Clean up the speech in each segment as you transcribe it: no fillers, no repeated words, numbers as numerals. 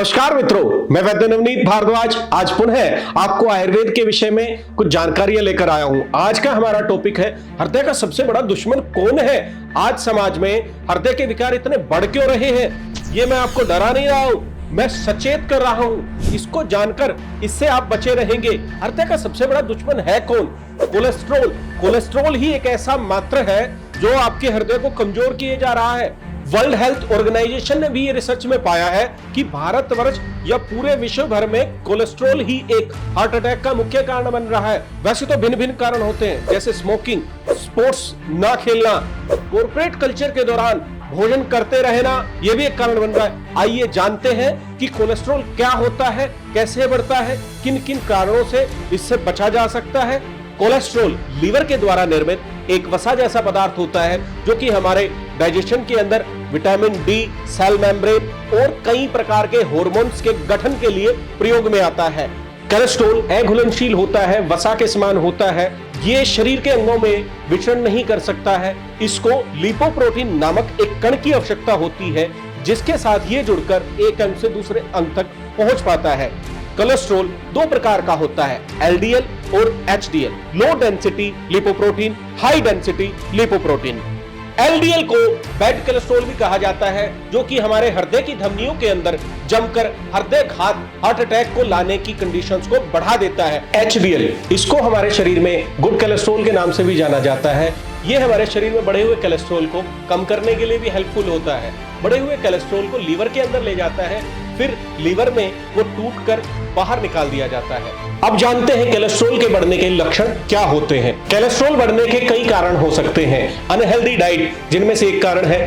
नमस्कार मित्रों, मैं वैद्य नवनीत भारद्वाज आज पुनः आपको आयुर्वेद के विषय में कुछ जानकारियां लेकर आया हूं। आज का हमारा टॉपिक है हृदय का सबसे बड़ा दुश्मन कौन है। आज समाज में हृदय के विकार इतने बढ़ क्यों रहे हैं, ये मैं आपको डरा नहीं रहा हूं, मैं सचेत कर रहा हूं। इसको जानकर इससे आप बचे रहेंगे। हृदय का सबसे बड़ा दुश्मन है कौन? कोलेस्ट्रॉल। कोलेस्ट्रॉल ही एक ऐसा मात्र है जो आपके हृदय को कमजोर किए जा रहा है। वर्ल्ड हेल्थ ऑर्गेनाइजेशन ने भी ये रिसर्च में पाया है कि भारतवर्ष या पूरे विश्व भर में कोलेस्ट्रॉल ही एक हार्ट अटैक का मुख्य कारण बन रहा है। वैसे तो भिन्न भिन्न कारण होते हैं, जैसे स्मोकिंग, स्पोर्ट्स ना खेलना, कॉर्पोरेट कल्चर के दौरान भोजन करते रहना, यह भी एक कारण बन रहा है। आइए जानते हैं कि कोलेस्ट्रॉल क्या होता है, कैसे बढ़ता है, किन किन कारणों से इससे बचा जा सकता है। कोलेस्ट्रॉल लीवर के द्वारा निर्मित एक वसा जैसा पदार्थ होता है जो कि हमारे डाइजेशन के अंदर विटामिन डी, सेल मेम्ब्रेन और कई प्रकार के हार्मोन्स के गठन के लिए प्रयोग में आता है। कोलेस्ट्रॉल अघुलनशील होता है, वसा के समान होता है। ये शरीर के अंगों में विचरण नहीं कर सकता है। इसको लिपोप्रोटीन नामक एक कण की आवश्यकता होती है जिसके साथ ये जुड़कर एक अंग से दूसरे अंग तक पहुंच पाता है। कोलेस्ट्रॉल दो प्रकार का होता है, एलडीएल और HDL, low density lipoprotein, high density lipoprotein. LDL को बैड कोलेस्ट्रॉल भी कहा जाता है जो कि हमारे हृदय की धमनियों के अंदर जमकर हृदय घात, हार्ट अटैक को लाने की कंडीशंस को बढ़ा देता है। एचडीएल, इसको हमारे शरीर में गुड कोलेस्ट्रॉल के नाम से भी जाना जाता है। ये हमारे शरीर में बढ़े हुए कोलेस्ट्रॉल को कम करने के लिए भी हेल्पफुल होता है। बढ़े हुए कोलेस्ट्रॉल को लीवर के अंदर ले जाता है, फिर लीवर में वो टूट कर बाहर निकाल दिया जाता है। अब जानते हैं कोलेस्ट्रॉल के बढ़ने के लक्षण क्या होते हैं। कोलेस्ट्रॉल बढ़ने के कई कारण हो सकते हैं। अनहेल्दी डाइट, जिनमें से एक कारण है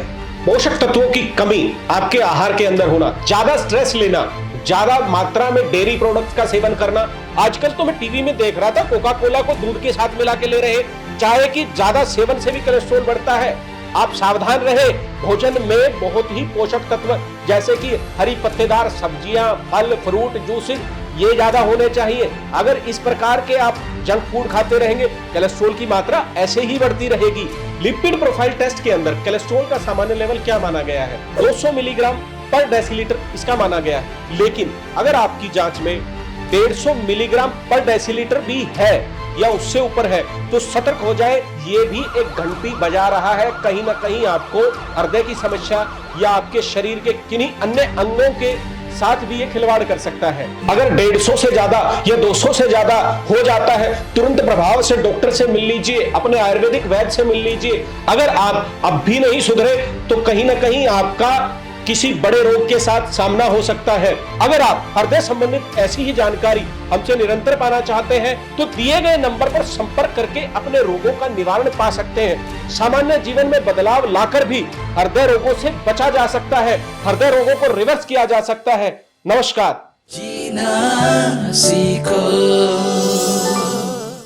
पोषक तत्वों की कमी आपके आहार के अंदर होना, ज्यादा स्ट्रेस लेना, ज्यादा मात्रा में डेयरी प्रोडक्ट्स का सेवन करना। आजकल तो मैं टीवी में देख रहा था कोका कोला को दूध के साथ मिला के ले रहे। चाय की ज्यादा सेवन से भी कोलेस्ट्रॉल बढ़ता है। आप सावधान रहे। भोजन में बहुत ही पोषक तत्व जैसे कि हरी पत्तेदार सब्जियां, फल, फ्रूट, जूसेस ये ज्यादा होने चाहिए। अगर इस प्रकार के आप जंक फूड खाते रहेंगे, कोलेस्ट्रॉल की मात्रा ऐसे ही बढ़ती रहेगी। लिपिड प्रोफाइल टेस्ट के अंदर कोलेस्ट्रॉल का सामान्य लेवल क्या माना गया है? 200 मिलीग्राम पर डेसीलीटर इसका माना गया है। लेकिन अगर आपकी जांच में 150 मिलीग्राम पर डेसीलीटर भी है या उससे ऊपर है तो सतर्क हो जाए। ये भी एक घंटी बजा रहा है, कहीं ना कहीं आपको हृदय की समस्या या आपके शरीर के किन्हीं अन्य अंगों के साथ भी ये खिलवाड़ कर सकता है। अगर 150 से ज्यादा या 200 से ज्यादा हो जाता है, तुरंत प्रभाव से डॉक्टर से मिल लीजिए, अपने आयुर्वेदिक वैद्य से मिल लीजिए। अगर आप अब भी नहीं सुधरे तो कहीं ना कहीं आपका किसी बड़े रोग के साथ सामना हो सकता है। अगर आप हृदय संबंधित ऐसी ही जानकारी हमसे निरंतर पाना चाहते हैं तो दिए गए नंबर पर संपर्क करके अपने रोगों का निवारण पा सकते हैं। सामान्य जीवन में बदलाव लाकर भी हृदय रोगों से बचा जा सकता है, हृदय रोगों को रिवर्स किया जा सकता है। नमस्कार। जीना सीखो।